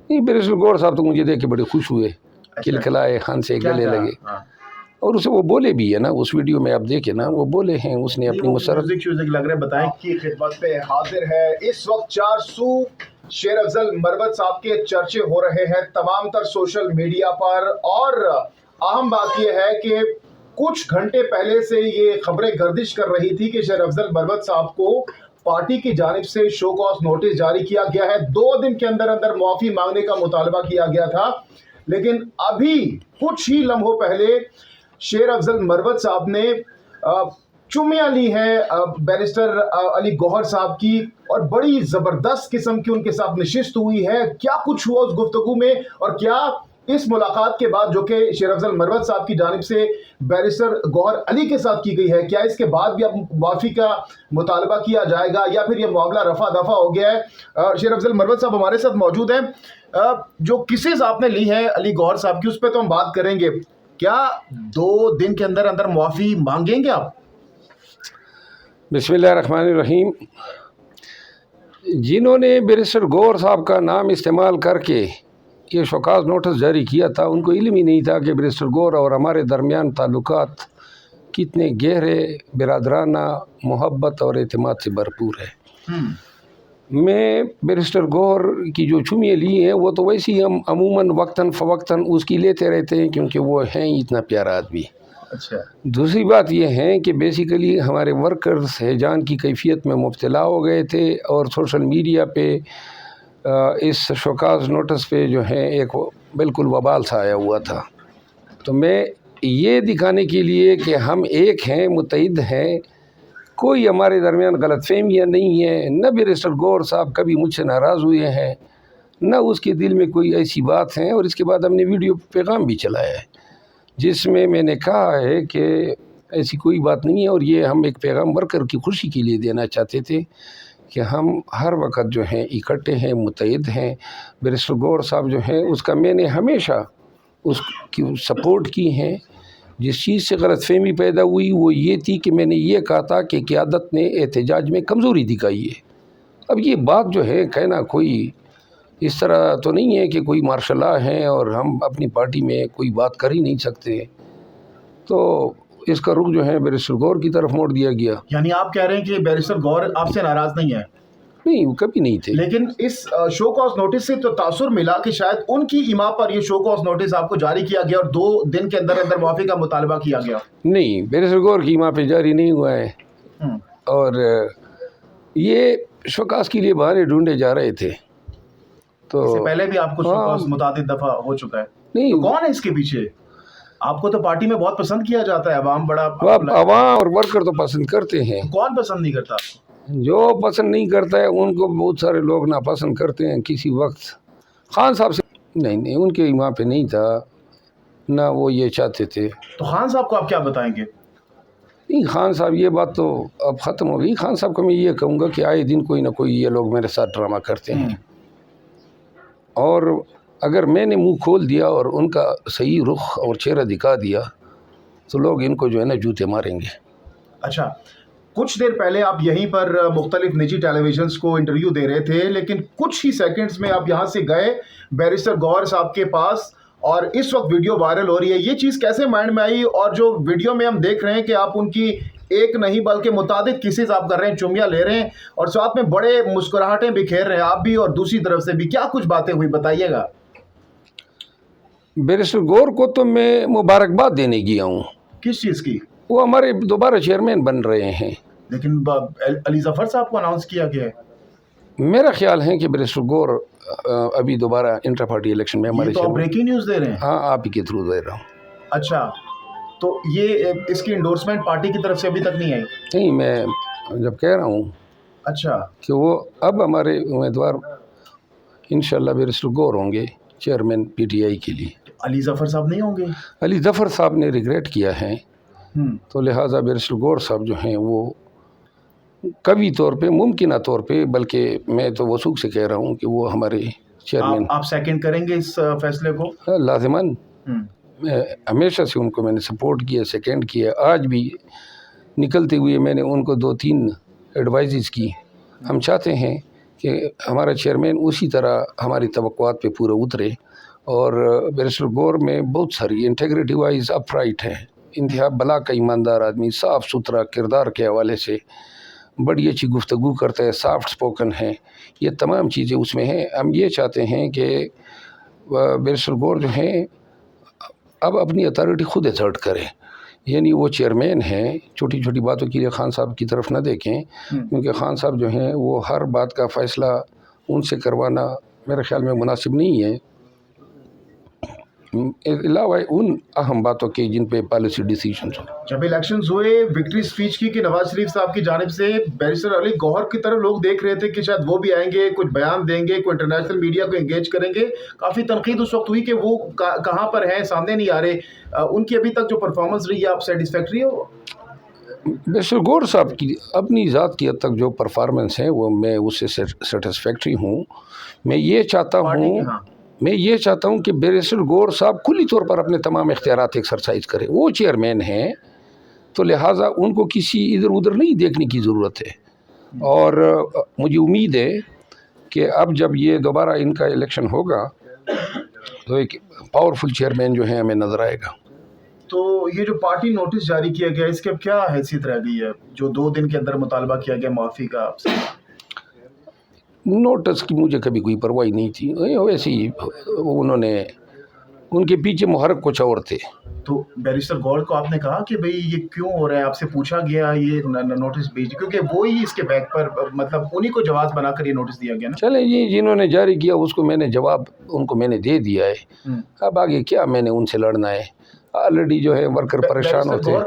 نہیں بیرسٹر گور صاحب تو مجھے دیکھ کے بڑے خوش ہوئے، کھلکھلائے، خان سے گلے لگے، اور اسے وہ بولے بھی ہے نا اس ویڈیو میں، آپ دیکھیں نا وہ بولے ہیں، اس نے اپنی مسرت لگ رہے بتائیں کی خدمت پہ حاضر ہے اس وقت 400 شیر افضل مروت صاحب کے چرچے ہو رہے ہیں تمام تر سوشل میڈیا پر، اور اہم بات یہ ہے کہ کچھ گھنٹے پہلے سے یہ خبریں گردش کر رہی تھی کہ شیر افضل مروت صاحب کو پارٹی کی جانب سے شو کاز نوٹس جاری کیا گیا ہے، 2 دن کے اندر اندر معافی مانگنے کا مطالبہ کیا گیا تھا، لیکن ابھی کچھ ہی لمحوں پہلے شیر افضل مروت صاحب نے چمیاں لی ہیں بیرسٹر علی گوہر صاحب کی، اور بڑی زبردست قسم کی ان کے ساتھ نشست ہوئی ہے۔ کیا کچھ ہوا اس گفتگو میں، اور کیا اس ملاقات کے بعد جو کہ شیر افضل مروت صاحب کی جانب سے بیرسٹر گوہر علی کے ساتھ کی گئی ہے، کیا اس کے بعد بھی اب معافی کا مطالبہ کیا جائے گا یا پھر یہ معاملہ رفع دفع ہو گیا ہے؟ شیر افضل مروت صاحب ہمارے ساتھ موجود ہیں۔ جو کیسز آپ نے لی ہے علی گوہر صاحب کی، اس پہ تو ہم بات کریں گے، کیا 2 دن کے اندر اندر معافی مانگیں گے آپ؟ بسم اللہ الرحمن الرحیم۔ جنہوں نے بیرسٹر گوہر صاحب کا نام استعمال کر کے یہ شوکاز نوٹس جاری کیا تھا، ان کو علم ہی نہیں تھا کہ بیرسٹر گوہر اور ہمارے درمیان تعلقات کتنے گہرے، برادرانہ، محبت اور اعتماد سے بھرپور ہے۔ میں بیرسٹر گوہر کی جو چمیاں لی ہیں وہ تو ویسے ہی ہم عموماً وقتاً فوقتاً اس کی لیتے رہتے ہیں، کیونکہ وہ ہیں ہی اتنا پیارا آدمی۔ اچھا، دوسری بات یہ ہے کہ بیسیکلی ہمارے ورکرز ہیجان کی کیفیت میں مبتلا ہو گئے تھے، اور سوشل میڈیا پہ اس شوکاز نوٹس پہ جو ہے ایک بالکل وبال سا آیا ہوا تھا، تو میں یہ دکھانے کے لیے کہ ہم ایک ہیں، متحد ہیں، کوئی ہمارے درمیان غلط فہمیاں نہیں ہیں، نہ بیرسٹر گوہر صاحب کبھی مجھ سے ناراض ہوئے ہیں، نہ اس کے دل میں کوئی ایسی بات ہے، اور اس کے بعد ہم نے ویڈیو پیغام بھی چلایا ہے جس میں نے کہا ہے کہ ایسی کوئی بات نہیں ہے، اور یہ ہم ایک پیغام ورکر کی خوشی کے لیے دینا چاہتے تھے کہ ہم ہر وقت جو ہیں اکٹھے ہیں، متحد ہیں۔ بیرسٹر گوہر صاحب جو ہیں اس کا میں نے ہمیشہ اس کی سپورٹ کی ہے۔ جس چیز سے غلط فہمی پیدا ہوئی وہ یہ تھی کہ میں نے یہ کہا تھا کہ قیادت نے احتجاج میں کمزوری دکھائی ہے۔ اب یہ بات جو ہے کہنا کوئی اس طرح تو نہیں ہے کہ کوئی مارشل لا ہے اور ہم اپنی پارٹی میں کوئی بات کر ہی نہیں سکتے، تو اس کا رخ جو ہے بیرسٹر گوہر کی طرف موڑ دیا گیا۔ یعنی آپ کہہ رہے ہیں کہ بیرسٹر گوہر آپ سے ناراض نہیں ہے؟ نہیں، وہ کبھی نہیں تھے، لیکن اس شو کاز نوٹس سے تو تاثر ملا کہ شاید ان کی ایما پر یہ شو کاز نوٹس آپ کو جاری کیا گیا اور 2 دن کے اندر اندر معافی کا مطالبہ کیا گیا۔ نہیں، بیرسٹر گوہر کی ایما پہ جاری نہیں ہوا ہے، اور یہ شوکاز کے لیے بہانے ڈھونڈے جا رہے تھے، تو اس سے پہلے بھی آپ کو شو کاز متعدد دفعہ ہو چکا ہے۔ نہیں، تو کون ہے اس کے پیچھے؟ آپ کو تو پارٹی میں بہت پسند کیا جاتا ہے، عوام بڑا عوام اور ورکر تو پسند کرتے ہیں، کون پسند نہیں کرتا؟ جو پسند نہیں کرتا ہے ان کو بہت سارے لوگ ناپسند کرتے ہیں کسی وقت۔ خان صاحب سے نہیں، ان کے وہاں پہ نہیں تھا، نہ وہ یہ چاہتے تھے۔ تو خان صاحب کو آپ کیا بتائیں گے؟ نہیں، خان صاحب یہ بات تو اب ختم ہو گئی۔ خان صاحب کو میں یہ کہوں گا کہ آئے دن کوئی نہ کوئی یہ لوگ میرے ساتھ ڈرامہ کرتے ہیں، اور اگر میں نے منہ کھول دیا اور ان کا صحیح رخ اور چہرہ دکھا دیا تو لوگ ان کو جو ہے نا جوتے ماریں گے۔ اچھا، کچھ دیر پہلے آپ یہیں پر مختلف نجی ٹیلی ویژنز کو انٹرویو دے رہے تھے، لیکن کچھ ہی سیکنڈز میں آپ یہاں سے گئے بیرسٹر گوہر صاحب کے پاس، اور اس وقت ویڈیو وائرل ہو رہی ہے۔ یہ چیز کیسے مائنڈ میں آئی؟ اور جو ویڈیو میں ہم دیکھ رہے ہیں کہ آپ ان کی ایک نہیں بلکہ متعدد کیسز آپ کر رہے ہیں، چمیاں لے رہے ہیں، اور ساتھ میں بڑے مسکراہٹیں بکھیر رہے ہیں آپ بھی اور دوسری طرف سے بھی، کیا کچھ باتیں ہوئی بتائیے گا۔ بیرسٹر گوہر کو تو میں مبارکباد دینے گیا ہوں۔ کس چیز کی؟ وہ ہمارے دوبارہ چیئرمین بن رہے ہیں۔ لیکن علی ظفر صاحب کو اناؤنس کیا گیا ہے۔ میرا خیال ہے کہ بیرسٹر گوہر ابھی دوبارہ انٹر پارٹی الیکشن میں ہمارے تو آپ بریکنگ نیوز دے رہے ہیں؟ ہاں، آپ ہی کے تھرو دے رہا ہوں۔ اچھا، تو یہ اس کی انڈورسمنٹ پارٹی کی طرف سے ابھی تک نہیں آئی؟ نہیں، میں جب کہہ رہا ہوں اچھا، کہ وہ اب ہمارے امیدوار انشاءاللہ بیرسٹر گوہر ہوں گے چیئرمین پی ٹی آئی کے لیے۔ علی ظفر صاحب نہیں ہوں گے؟ علی ظفر صاحب نے ریگریٹ کیا ہے، تو لہٰذا بیرسٹر گوہر صاحب جو ہیں وہ کبھی طور پہ، ممکنہ طور پہ، بلکہ میں تو وثوق سے کہہ رہا ہوں کہ وہ ہمارے چیئرمین۔ آپ سیکنڈ کریں گے اس فیصلے کو؟ لازماً، میں ہمیشہ سے ان کو میں نے سپورٹ کیا، سیکنڈ کیا، آج بھی نکلتے ہوئے میں نے ان کو 2-3 ایڈوائزز کی۔ ہم چاہتے ہیں کہ ہمارا چیئرمین اسی طرح ہماری توقعات پہ پورا اترے، اور بیرسٹر غور میں بہت ساری انٹیگریٹی وائز اپ رائٹ ہے، انتہا بلا کا ایماندار آدمی، صاف ستھرا کردار کے حوالے سے بڑی اچھی گفتگو کرتا ہے، سافٹ سپوکن ہے، یہ تمام چیزیں اس میں ہیں۔ ہم یہ چاہتے ہیں کہ بیرسٹر غور جو ہیں اب اپنی اتھارٹی خود ایسرٹ کرے، یعنی وہ چیئرمین ہیں، چھوٹی چھوٹی باتوں کے لیے خان صاحب کی طرف نہ دیکھیں، کیونکہ خان صاحب جو ہیں وہ ہر بات کا فیصلہ ان سے کروانا میرے خیال میں مناسب نہیں ہے، علاوہ ان اہم باتوں کے جن پہ پالیسی ڈیسیجنز ہوں۔ جب الیکشنز ہوئے، وکٹری سپیچ کی کہ نواز شریف صاحب کی جانب سے بیرسٹر علی گوہر کی طرف لوگ دیکھ رہے تھے کہ شاید وہ بھی آئیں گے، کچھ بیان دیں گے، کوئی انٹرنیشنل میڈیا کو انگیج کریں گے۔ کافی تنقید اس وقت ہوئی کہ وہ کہاں پر ہیں، سامنے نہیں آ رہے۔ ان کی ابھی تک جو پرفارمنس رہی ہے آپ سیٹسفیکٹری ہو؟ بیرسٹر غور صاحب کی اپنی ذات کی حد تک جو پرفارمنس ہے وہ میں اس سے سیٹسفیکٹری ہوں۔ میں یہ چاہتا ہوں کہ بیرسٹر غور صاحب کلی طور پر اپنے تمام اختیارات ایکسرسائز کرے، وہ چیئرمین ہیں تو لہٰذا ان کو کسی ادھر ادھر نہیں دیکھنے کی ضرورت ہے، اور مجھے امید ہے کہ اب جب یہ دوبارہ ان کا الیکشن ہوگا تو ایک پاورفل چیئرمین جو ہے ہمیں نظر آئے گا۔ تو یہ جو پارٹی نوٹس جاری کیا گیا اس کی اب کیا حیثیت رہ گئی ہے، جو 2 دن کے اندر مطالبہ کیا گیا معافی کا؟ نوٹس کی مجھے کبھی کوئی پرواہ نہیں تھی، ویسے ہی انہوں نے، ان کے پیچھے محرک کچھ اور تھے۔ تو بیرسٹر غور کو آپ نے کہا کہ بھئی یہ کیوں ہو رہا ہے، آپ سے پوچھا گیا یہ نوٹس بھیج، کیونکہ وہی اس کے بیک پر مطلب انہی کو جواز بنا کر یہ نوٹس دیا گیا نا؟ چلیں جی، جنہوں نے جاری کیا اس کو میں نے جواب ان کو میں نے دے دیا ہے، اب آگے کیا میں نے ان سے لڑنا ہے، آلریڈی جو ہے ورکر پریشان ہوتے ہیں۔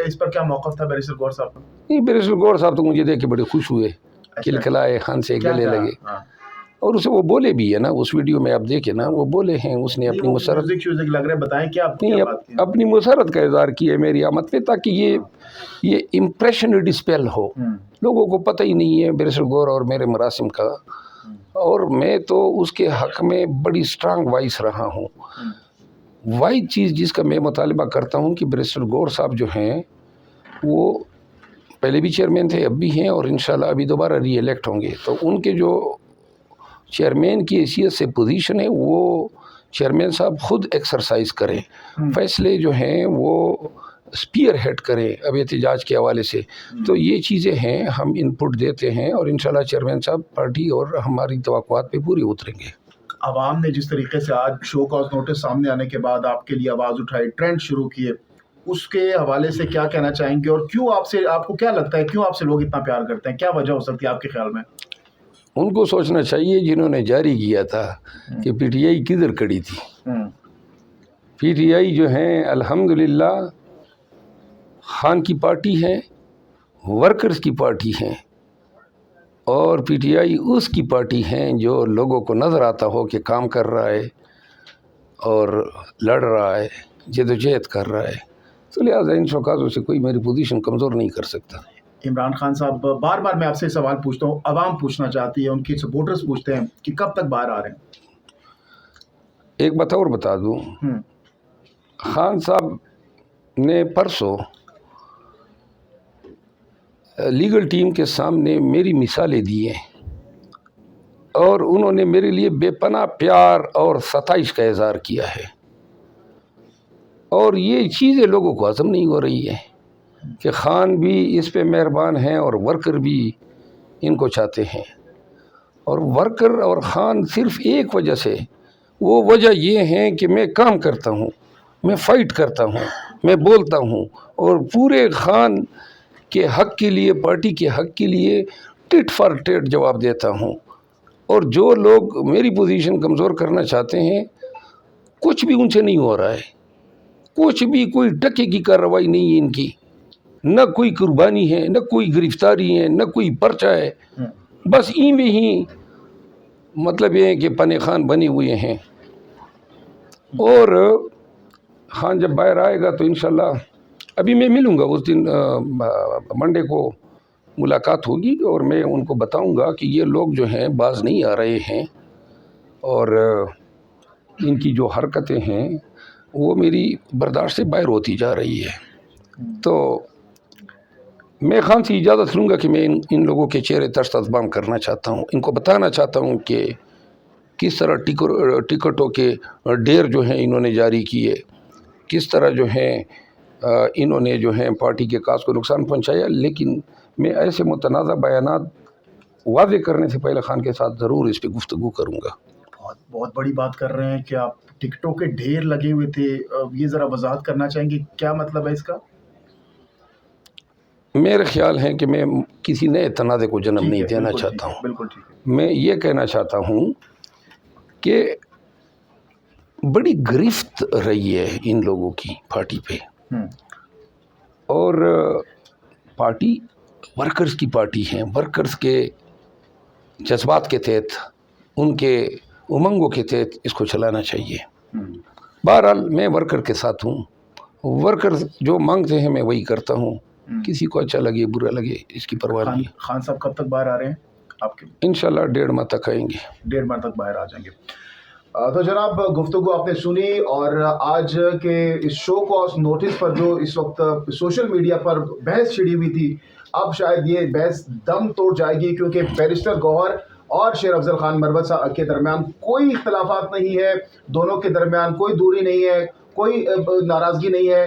اس پر کیا موقف تھا بیرسٹر غور صاحب کا؟ نہیں، بیرسٹر غور صاحب تو مجھے دیکھ کے بڑے خوش ہوئے، کھلکھلائے، خان سے گلے لگے، اور اسے وہ بولے بھی ہے نا، اس ویڈیو میں آپ دیکھیں نا، وہ بولے ہیں، اس نے اپنی مسرت لگ رہا ہے، بتائیں کیا اپنی مسرت کا اظہار کیا ہے میری آمد پہ، تاکہ یہ امپریشن ڈسپیل ہو، لوگوں کو پتہ ہی نہیں ہے بیرسٹر غور اور میرے مراسم کا، اور میں تو اس کے حق میں بڑی سٹرانگ وائس رہا ہوں۔ واحد چیز جس کا میں مطالبہ کرتا ہوں کہ بیرسٹر غور صاحب جو ہیں وہ پہلے بھی چیئرمین تھے، اب بھی ہیں، اور انشاءاللہ ابھی دوبارہ ری الیکٹ ہوں گے، تو ان کے جو چیئرمین کی حیثیت سے پوزیشن ہے وہ چیئرمین صاحب خود ایکسرسائز کریں، فیصلے جو ہیں وہ اسپیئر ہیڈ کریں اب احتجاج کے حوالے سے، تو یہ چیزیں ہیں، ہم ان پٹ دیتے ہیں، اور انشاءاللہ چیئرمین صاحب پارٹی اور ہماری توقعات پہ پوری اتریں گے۔ عوام نے جس طریقے سے آج شو کاز نوٹس سامنے آنے کے بعد آپ کے لیے آواز اٹھائی، ٹرینڈ شروع کیے، اس کے حوالے سے کیا کہنا چاہیں گے، اور کیوں آپ کو کیا لگتا ہے کیوں آپ سے لوگ اتنا پیار کرتے ہیں، کیا وجہ ہو سکتی ہے آپ کے خیال میں؟ ان کو سوچنا چاہیے جنہوں نے جاری کیا تھا کہ پی ٹی آئی کدھر کڑی تھی۔ پی ٹی آئی جو ہیں الحمدللہ خان کی پارٹی ہے، ورکرز کی پارٹی ہیں، اور پی ٹی آئی اس کی پارٹی ہیں جو لوگوں کو نظر آتا ہو کہ کام کر رہا ہے اور لڑ رہا ہے، جدوجہد کر رہا ہے، تو لہٰذا ان شوکازوں سے کوئی میری پوزیشن کمزور نہیں کر سکتا۔ عمران خان صاحب، بار بار میں آپ سے سوال پوچھتا ہوں، عوام پوچھنا چاہتی ہے، ان کی سپورٹرز پوچھتے ہیں کہ کب تک باہر آ رہے ہیں؟ ایک بات اور بتا دوں، خان صاحب نے پرسوں لیگل ٹیم کے سامنے میری مثالیں دی ہیں، اور انہوں نے میرے لیے بے پناہ پیار اور ستائش کا اظہار کیا ہے، اور یہ چیزیں لوگوں کو ہضم نہیں ہو رہی ہے کہ خان بھی اس پہ مہربان ہیں اور ورکر بھی ان کو چاہتے ہیں، اور ورکر اور خان صرف ایک وجہ سے، وہ وجہ یہ ہے کہ میں کام کرتا ہوں، میں فائٹ کرتا ہوں، میں بولتا ہوں، اور پورے خان کے حق کے لیے، پارٹی کے حق کے لیے ٹٹ فار ٹٹ جواب دیتا ہوں، اور جو لوگ میری پوزیشن کمزور کرنا چاہتے ہیں کچھ بھی ان سے نہیں ہو رہا ہے، کچھ بھی، کوئی ٹکے کی کارروائی نہیں ہے ان کی، نہ کوئی قربانی ہے، نہ کوئی گرفتاری ہے، نہ کوئی پرچہ ہے، بس این میں ہی مطلب یہ ہے کہ پنے خان بنے ہوئے ہیں، اور خان جب باہر آئے گا تو انشاءاللہ ابھی میں ملوں گا، اس دن منڈے کو ملاقات ہوگی، اور میں ان کو بتاؤں گا کہ یہ لوگ جو ہیں باز نہیں آ رہے ہیں، اور ان کی جو حرکتیں ہیں وہ میری برداشت سے باہر ہوتی جا رہی ہے، تو میں خان سے اجازت لوں گا کہ میں ان لوگوں کے چہرے ترس تذبام کرنا چاہتا ہوں، ان کو بتانا چاہتا ہوں کہ کس طرح ٹکٹوں کے ڈھیر جو ہیں انہوں نے جاری کیے، کس طرح جو ہیں انہوں نے جو ہیں پارٹی کے کاز کو نقصان پہنچایا. لیکن میں ایسے متنازع بیانات واضح کرنے سے پہلے خان کے ساتھ ضرور اس پہ گفتگو کروں گا. بہت بڑی بات کر رہے ہیں کہ آپ ٹکٹوں کے ڈھیر لگے ہوئے تھے، یہ ذرا وضاحت کرنا چاہیں گے کیا مطلب ہے اس کا؟ میرے خیال ہے کہ میں کسی نئے تنازع کو جنم نہیں دینا چاہتا ہوں. بالکل ٹھیک ہے. میں یہ کہنا چاہتا ہوں کہ بڑی گرفت رہی ہے ان لوگوں کی پارٹی پہ، اور پارٹی ورکرز کی پارٹی ہیں، ورکرز کے جذبات کے تحت، ان کے امنگوں کے تحت اس کو چلانا چاہیے. بہرحال میں ورکر کے ساتھ ہوں، ورکرز جو مانگتے ہیں میں وہی کرتا ہوں، کسی کو اچھا لگے برا لگے اس کی پرواہ نہیں. خان صاحب کب تک باہر آ رہے ہیں آپ کے؟ انشاءاللہ 1.5 ماہ تک آئیں گے. 1.5 ماہ تک باہر آ جائیں گے. تو جناب گفتگو آپ نے سنی، اور آج کے اس شو کاز نوٹس پر جو اس وقت سوشل میڈیا پر بحث چھڑی ہوئی تھی، اب شاید یہ بحث دم توڑ جائے گی، کیونکہ بیرسٹر گوہر اور شیر افضل خان مروت صاحب کے درمیان کوئی اختلافات نہیں ہے، دونوں کے درمیان کوئی دوری نہیں ہے، کوئی ناراضگی نہیں ہے.